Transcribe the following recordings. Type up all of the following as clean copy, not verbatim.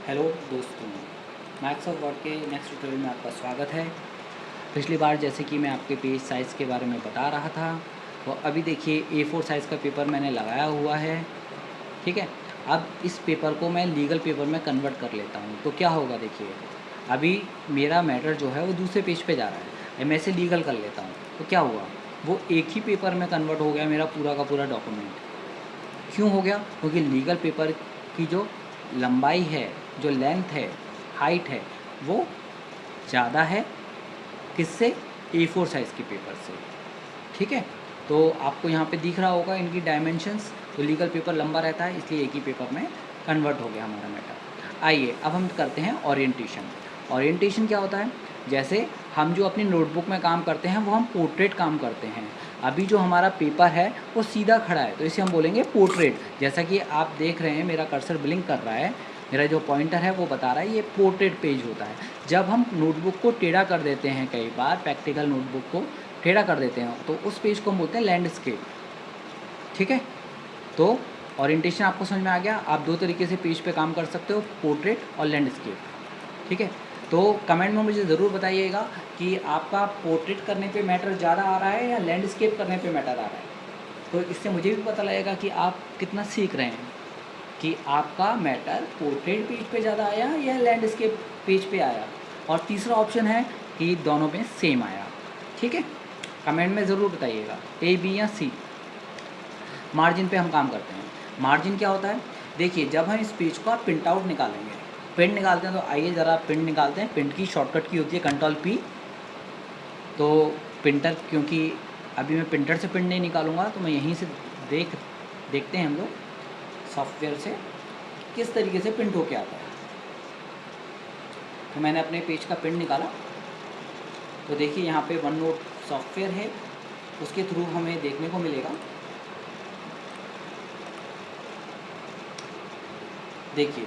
Hello दोस्तों, Microsoft word के next tutorial में आपका स्वागत है। पिछली बार जैसे कि मैं आपके पेज साइज़ के बारे में बता रहा था, तो अभी देखिए A4 साइज़ का पेपर मैंने लगाया हुआ है। ठीक है, अब इस पेपर को मैं लीगल पेपर में कन्वर्ट कर लेता हूँ। तो क्या होगा देखिए, अभी मेरा मैटर जो है वो दूसरे पेज पे जा रहा है, मैं इसे लीगल कर लेता हूँ। तो क्या हुआ, वो एक ही पेपर में कन्वर्ट हो गया मेरा पूरा का पूरा डॉक्यूमेंट। क्यों हो गया? क्योंकि लीगल पेपर की जो लंबाई है, जो लेंथ है, हाइट है, वो ज़्यादा है किससे? A4 साइज़ के पेपर से। ठीक है, तो आपको यहाँ पे दिख रहा होगा इनकी डायमेंशंस। तो लीगल पेपर लंबा रहता है, इसलिए एक ही पेपर में कन्वर्ट हो गया हमारा मैटर। आइए अब हम करते हैं ओरिएंटेशन। ओरिएंटेशन क्या होता है? जैसे हम जो अपनी नोटबुक में काम करते हैं वो हम पोर्ट्रेट काम करते हैं। अभी जो हमारा पेपर है वो सीधा खड़ा है, तो इसे हम बोलेंगे पोर्ट्रेट। जैसा कि आप देख रहे हैं मेरा कर्सर ब्लिंक कर रहा है, मेरा जो पॉइंटर है वो बता रहा है ये पोर्ट्रेट पेज होता है। जब हम नोटबुक को टेढ़ा कर देते हैं, कई बार प्रैक्टिकल नोटबुक को टेढ़ा कर देते हैं, तो उस पेज को हम बोलते हैं लैंडस्केप। ठीक है, तो ओरिएंटेशन आपको समझ में आ गया। आप दो तरीके से पेज पे काम कर सकते हो, पोर्ट्रेट और लैंडस्केप। ठीक है, तो कमेंट में मुझे ज़रूर बताइएगा कि आपका पोर्ट्रेट करने पे मैटर ज़्यादा आ रहा है या लैंडस्केप करने पे मैटर आ रहा है। तो इससे मुझे भी पता लगेगा कि आप कितना सीख रहे हैं, कि आपका मैटर पोर्ट्रेट पेज पे ज़्यादा आया या लैंडस्केप पेज पे आया। और तीसरा ऑप्शन है कि दोनों में सेम आया। ठीक है, कमेंट में ज़रूर बताइएगा A, B या C। मार्जिन पे हम काम करते हैं। मार्जिन क्या होता है? देखिए, जब हम इस पेज का प्रिंट आउट निकालेंगे, प्रिंट निकालते हैं, तो आइए ज़रा प्रिंट निकालते हैं। प्रिंट की शॉर्टकट की होती है Ctrl+P। तो प्रिंटर, क्योंकि अभी मैं प्रिंटर से प्रिंट नहीं निकालूंगा, तो मैं यहीं से देखते हैं हम लोग सॉफ्टवेयर से किस तरीके से प्रिंट होके आता है। तो मैंने अपने पेज का प्रिंट निकाला, तो देखिए यहाँ पे वन नोट सॉफ्टवेयर है, उसके थ्रू हमें देखने को मिलेगा। देखिए,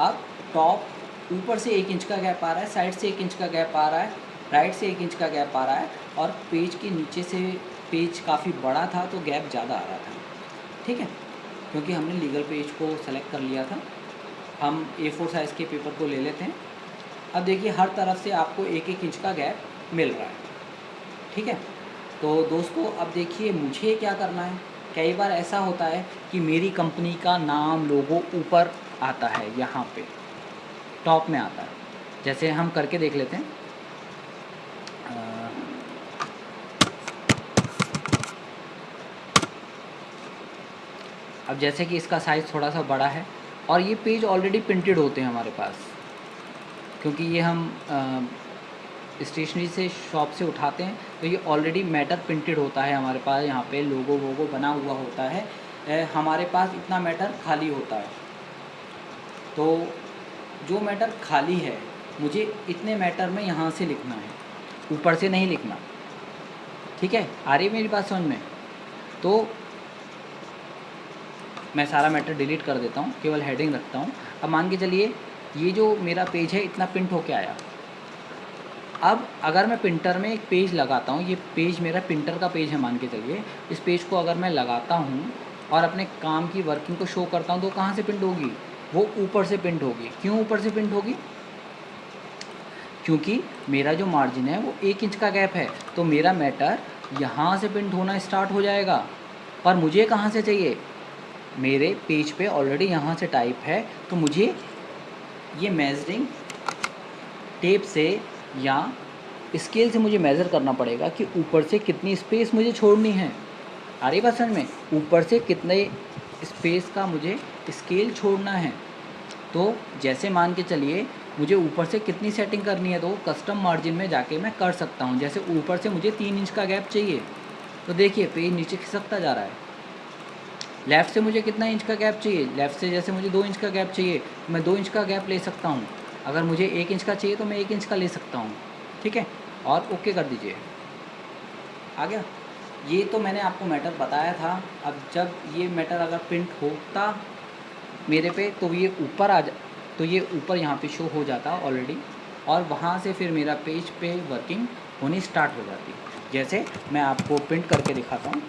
अब टॉप ऊपर से 1 इंच का गैप आ रहा है, साइड से 1 इंच का गैप आ रहा है, राइट से 1 इंच का गैप आ रहा है, और पेज के नीचे से पेज काफ़ी बड़ा था तो गैप ज़्यादा आ रहा था। ठीक है, क्योंकि हमने लीगल पेज को सेलेक्ट कर लिया था। हम A4 साइज़ के पेपर को ले लेते हैं। अब देखिए, हर तरफ से आपको 1-1 इंच का गैप मिल रहा है। ठीक है, तो दोस्तों अब देखिए मुझे क्या करना है। कई बार ऐसा होता है कि मेरी कंपनी का नाम, लोगो ऊपर आता है, यहाँ पे टॉप में आता है। जैसे हम करके देख लेते हैं। अब जैसे कि इसका साइज़ थोड़ा सा बड़ा है, और ये पेज ऑलरेडी प्रिंटेड होते हैं हमारे पास, क्योंकि ये हम स्टेशनरी से शॉप से उठाते हैं, तो ये ऑलरेडी मैटर प्रिंटेड होता है हमारे पास। यहाँ पे लोगो वोगो बना हुआ होता है। हमारे पास इतना मैटर खाली होता है। तो जो मैटर खाली है, मुझे इतने मैटर में यहाँ से लिखना है, ऊपर से नहीं लिखना। ठीक है, आ रही है मेरी बात समझ में? तो मैं सारा मैटर डिलीट कर देता हूँ, केवल हेडिंग रखता हूँ। अब मान के चलिए ये जो मेरा पेज है इतना प्रिंट होके आया। अब अगर मैं प्रिंटर में एक पेज लगाता हूँ, ये पेज मेरा प्रिंटर का पेज है मान के चलिए, इस पेज को अगर मैं लगाता हूँ और अपने काम की वर्किंग को शो करता हूँ, तो कहाँ से प्रिंट होगी? वो ऊपर से प्रिंट होगी। क्यों ऊपर से प्रिंट होगी? क्योंकि मेरा जो मार्जिन है वो 1 इंच का गैप है, तो मेरा मैटर यहाँ से प्रिंट होना स्टार्ट हो जाएगा। पर मुझे कहाँ से चाहिए? मेरे पेज पे ऑलरेडी यहाँ से टाइप है, तो मुझे ये मेजरिंग टेप से या स्केल से मुझे मेज़र करना पड़ेगा कि ऊपर से कितनी स्पेस मुझे छोड़नी है। आ रही बात समझ में? ऊपर से कितने स्पेस का मुझे स्केल छोड़ना है। तो जैसे मान के चलिए मुझे ऊपर से कितनी सेटिंग करनी है, तो कस्टम मार्जिन में जाके मैं कर सकता हूँ। जैसे ऊपर से मुझे 3 इंच का गैप चाहिए, तो देखिए पेज नीचे खिसकता जा रहा है। लेफ़्ट से मुझे कितना इंच का गैप चाहिए? लेफ़्ट से जैसे मुझे 2 इंच का गैप चाहिए, तो मैं 2 इंच का गैप ले सकता हूँ। अगर मुझे 1 इंच का चाहिए तो मैं 1 इंच का ले सकता हूँ। ठीक है, और ओके कर दीजिए। आ गया? ये तो मैंने आपको मैटर बताया था। अब जब ये मैटर अगर प्रिंट होता मेरे पे, तो ये ऊपर तो ये ऊपर यहाँ पे शो हो जाता ऑलरेडी, और वहाँ से फिर मेरा पेज पे वर्किंग होनी स्टार्ट हो जाती। जैसे मैं आपको प्रिंट करके दिखाता हूँ।